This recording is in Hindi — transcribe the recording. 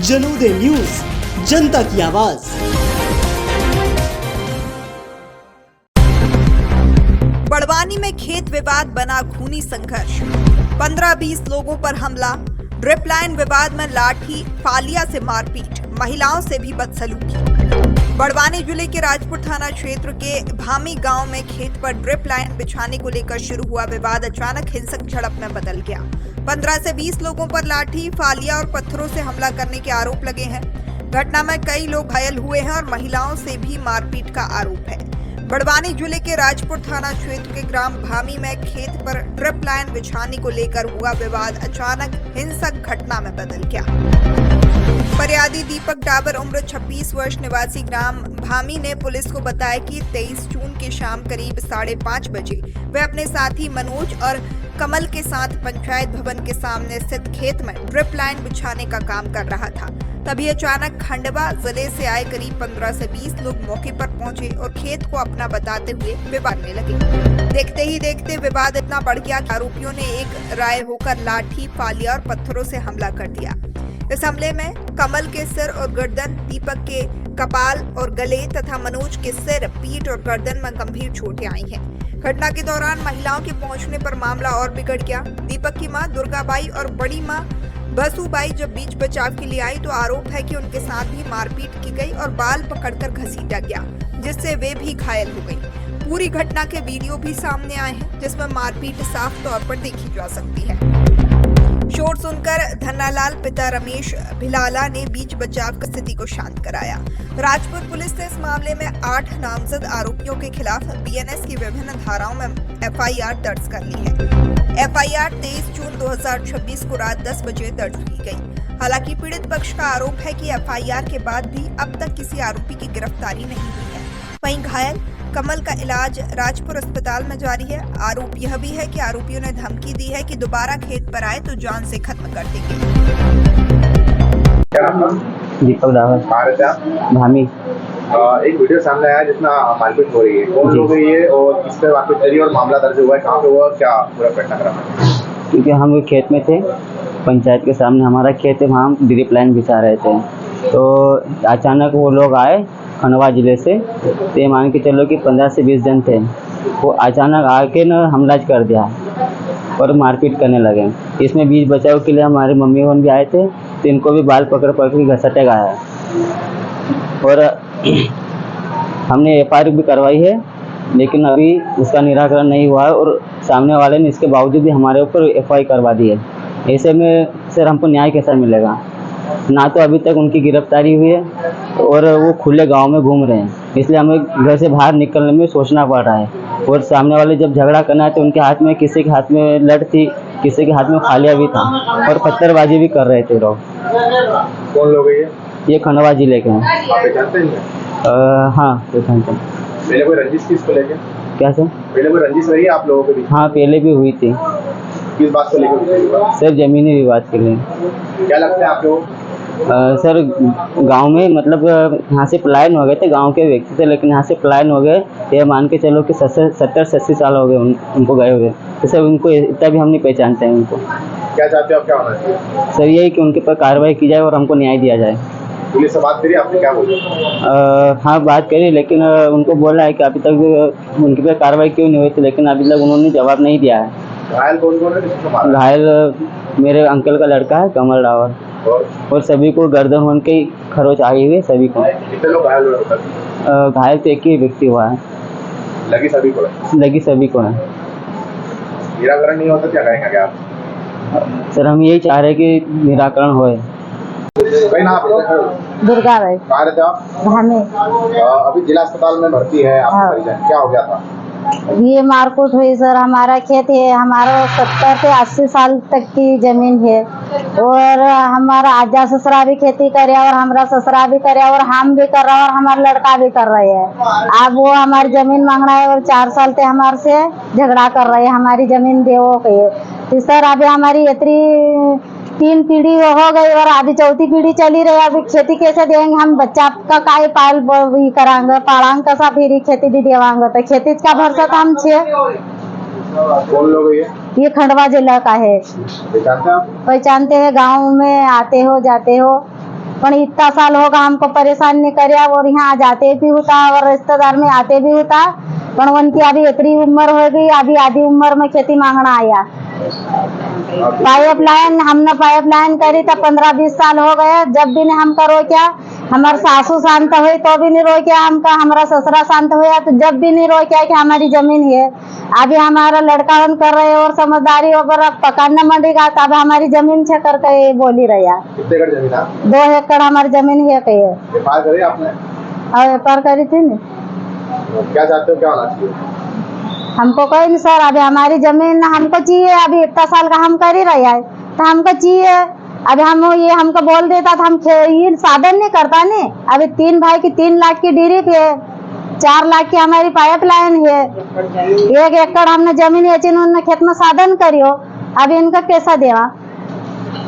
जनोदय न्यूज, जनता की आवाज। बड़वानी में खेत विवाद बना खूनी संघर्ष, 15-20 लोगों पर हमला, ड्रिप लाइन विवाद में लाठी फालिया से मारपीट, महिलाओं से भी बदसलूकी। बड़वानी जिले के राजपुर थाना क्षेत्र के भामी गांव में खेत पर ड्रिप लाइन बिछाने को लेकर शुरू हुआ विवाद अचानक हिंसक झड़प में बदल गया। 15 से 20 लोगों पर लाठी, फालिया और पत्थरों से हमला करने के आरोप लगे हैं। घटना में कई लोग घायल हुए हैं और महिलाओं से भी मारपीट का आरोप है। बड़वानी जिले के राजपुर थाना क्षेत्र के ग्राम भामी में खेत पर ड्रिप लाइन बिछाने को लेकर हुआ विवाद अचानक हिंसक घटना में बदल गया। फरियादी दीपक डाबर उम्र 26 वर्ष निवासी ग्राम भामी ने पुलिस को बताया कि 23 जून की शाम करीब 5:30 बजे वह अपने साथी मनोज और कमल के साथ पंचायत भवन के सामने स्थित खेत में ड्रिप लाइन बिछाने का काम कर रहा था। तभी अचानक खंडवा जिले से आए करीब 15 से 20 लोग मौके पर पहुंचे और खेत को अपना बताते हुए विवादने लगे। देखते ही देखते विवाद इतना बढ़ गया कि आरोपियों ने एक राय होकर लाठी, फालिया और पत्थरों से हमला कर दिया। इस हमले में कमल के सिर और गर्दन, दीपक के कपाल और गले तथा मनोज के सिर, पीठ और गर्दन में गंभीर चोटें आई हैं। घटना के दौरान महिलाओं के पहुंचने पर मामला और बिगड़ गया। दीपक की मां दुर्गाबाई और बड़ी मां बसूबाई जब बीच बचाव के लिए आई तो आरोप है कि उनके साथ भी मारपीट की गई और बाल पकड़कर घसीटा गया, जिससे वे भी घायल हो गई। पूरी घटना के वीडियो भी सामने आए हैं, जिसमें मारपीट साफ तौर पर देखी जा सकती है। शोर सुनकर धन्नालाल पिता रमेश भिलाला ने बीच बचाव की स्थिति को शांत कराया। राजपुर पुलिस ने इस मामले में 8 नामजद आरोपियों के खिलाफ बीएनएस की विभिन्न धाराओं में एफआईआर दर्ज कर ली है। एफआईआर 23 जून 2026 को रात 10 बजे दर्ज की गई। हालांकि पीड़ित पक्ष का आरोप है कि एफआईआर के बाद भी अब तक किसी आरोपी की गिरफ्तारी नहीं हुई है। वहीं घायल कमल का इलाज राजपुर अस्पताल में जारी है। आरोप यह भी है कि आरोपियों ने धमकी दी है कि दोबारा खेत पर आए तो जान से खत्म कर देंगे। दीपक डाबर भामी। एक वीडियो सामने आया जिसमें मारपीट हो रही है, कौन लोग है ये और किस पे मारपीट करी और मामला दर्ज हुआ है, कहाँ पे हुआ, क्या पूरा घटनाक्रम है? क्योंकि हम खेत में थे, पंचायत के सामने हमारा खेत है, वहाँ हम ड्रिप लाइन बिछा रहे थे तो अचानक वो लोग आए खंडवा जिले से। तो ये मान के चलो कि 15 से 20 जन थे। वो अचानक आके न हमला कर दिया और मारपीट करने लगे। इसमें बीच बचाव के लिए हमारे मम्मी भी आए थे, तो इनको भी बाल पकड़ के घसटे गया और हमने एफआईआर भी करवाई है, लेकिन अभी उसका निराकरण नहीं हुआ है और सामने वाले ने इसके बावजूद भी हमारे ऊपर एफआईआर करवा दी है। ऐसे में सर हमको न्याय कैसा मिलेगा? ना तो अभी तक उनकी गिरफ्तारी हुई है और वो खुले गांव में घूम रहे हैं, इसलिए हमें घर से बाहर निकलने में सोचना पड़ रहा है। और सामने वाले जब झगड़ा करना है तो उनके हाथ में, किसी के हाथ में लठ थी, किसी के हाथ में फालिया भी था और पत्थरबाजी भी कर रहे थे लोग। कौन लोग है ये खंडवा जिले के हैं। आप पहचानते हैं? हाँ पहचानते हैं। पहले कोई रंजिश किस को लेके? क्या सर? पहले कोई रंजिश रही है आप लोगों के बीच? हाँ पहले भी हुई थी। किस बात को लेकर? सर जमीनी विवाद के लिए। क्या लगता है आप लोग? सर गांव में मतलब यहाँ से पलायन हो गए थे, गांव के व्यक्ति थे, लेकिन यहाँ से पलायन हो गए। ये मान के चलो कि 70 से 80 साल हो गए उनको गए हुए। तो सर उनको इतना भी हम नहीं पहचानते हैं उनको। क्या चाहते हो आप, क्या होना चाहिए? सर यही कि उनके पर कार्रवाई की जाए और हमको न्याय दिया जाए। पुलिस से बात करी आपने, क्या बोला? हाँ बात करी, लेकिन उनको बोला है कि अभी तक उनके पर कार्रवाई क्यों नहीं हुई थी, लेकिन अभी तक उन्होंने जवाब नहीं दिया है। घायल कौन कौन है? घायल मेरे अंकल का लड़का है कमल डावर, और सभी को गर्दन होने के खरोच आई हुई, सभी को। कितने लोग घायल हुए? घायल तो एक ही व्यक्ति हुआ है। लगी सभी को? लगी सभी को है। निराकरण नहीं होता क्या करेंगे आप? सर हम यही चाह रहे हैं कि निराकरण होए। दुर्गा भाई। कहाँ रहते आप? भामी। अभी जिला अस्पताल में भर्ती है आपका परिजन, क्या हो गया था? ये मारकूट हुई सर। हमारा खेत है, हमारा 70 से 80 साल तक की जमीन है और हमारा आजा ससुरा भी खेती करे और हमारा ससुरा भी करे और हम भी कर रहे हैं और हमारा लड़का भी कर रहे हैं। अब वो हमारी जमीन मांग रहा है और 4 साल से हमारे से झगड़ा कर रहे हैं हमारी जमीन देवो के। तो सर अभी हमारी इतनी 3 पीढ़ी हो गई और अभी 4थी पीढ़ी चली रही है। अभी खेती कैसे देंगे हम? बच्चा का काय पाल करांगे, पालांग कसा फिर खेती भी देवांगे, तो खेती का भरोसा तो हम छे। कौन लोग ये खंडवा जिला का है। पहचानते हैं आप? पहचानते हैं, गाँव में आते हो जाते हो। पण इतना साल होगा हमको परेशान नहीं करया और यहाँ जाते भी होता और रिश्तेदार में आते भी होता, पण उनकी अभी इतनी उम्र हो गई, अभी आधी उम्र में खेती मांगना आया। पाइपलाइन हमने पाइपलाइन करी तो 15-20 साल हो गए, जब भी ने हमका रोक्या, हमारे सासू शांत हुई तो भी नहीं रोक्या हमका, हमारा ससुरा शांत हुआ तो जब भी नहीं रोक्या कि हमारी जमीन है। अभी हमारा लड़का हम कर रहे और समझदारी वगैरह पकड़ने मंडेगा तो अब हमारी जमीन छे करके बोली रहा। कितने एकड़ जमीन है? 2 एकड़ हमारी जमीन है कही है। व्यापार करे आपने? और व्यापार करी थी ना। क्या चाहते हो, क्या होना चाहिए? हमको कोई नहीं सर, अभी हमारी जमीन हमको चाहिए, अभी इतना साल का हम कर ही रहे हैं तो हमको चाहिए। अभी हम ये हमको बोल देता तो हम ये साधन नहीं करता ने। अभी 3 भाई की 3 लाख की ड्रिप है, 4 लाख की हमारी पाइपलाइन है, 1 एकड़ हमने जमीन है, उन्होंने खेत में साधन करियो, अभी इनका कैसा देवा।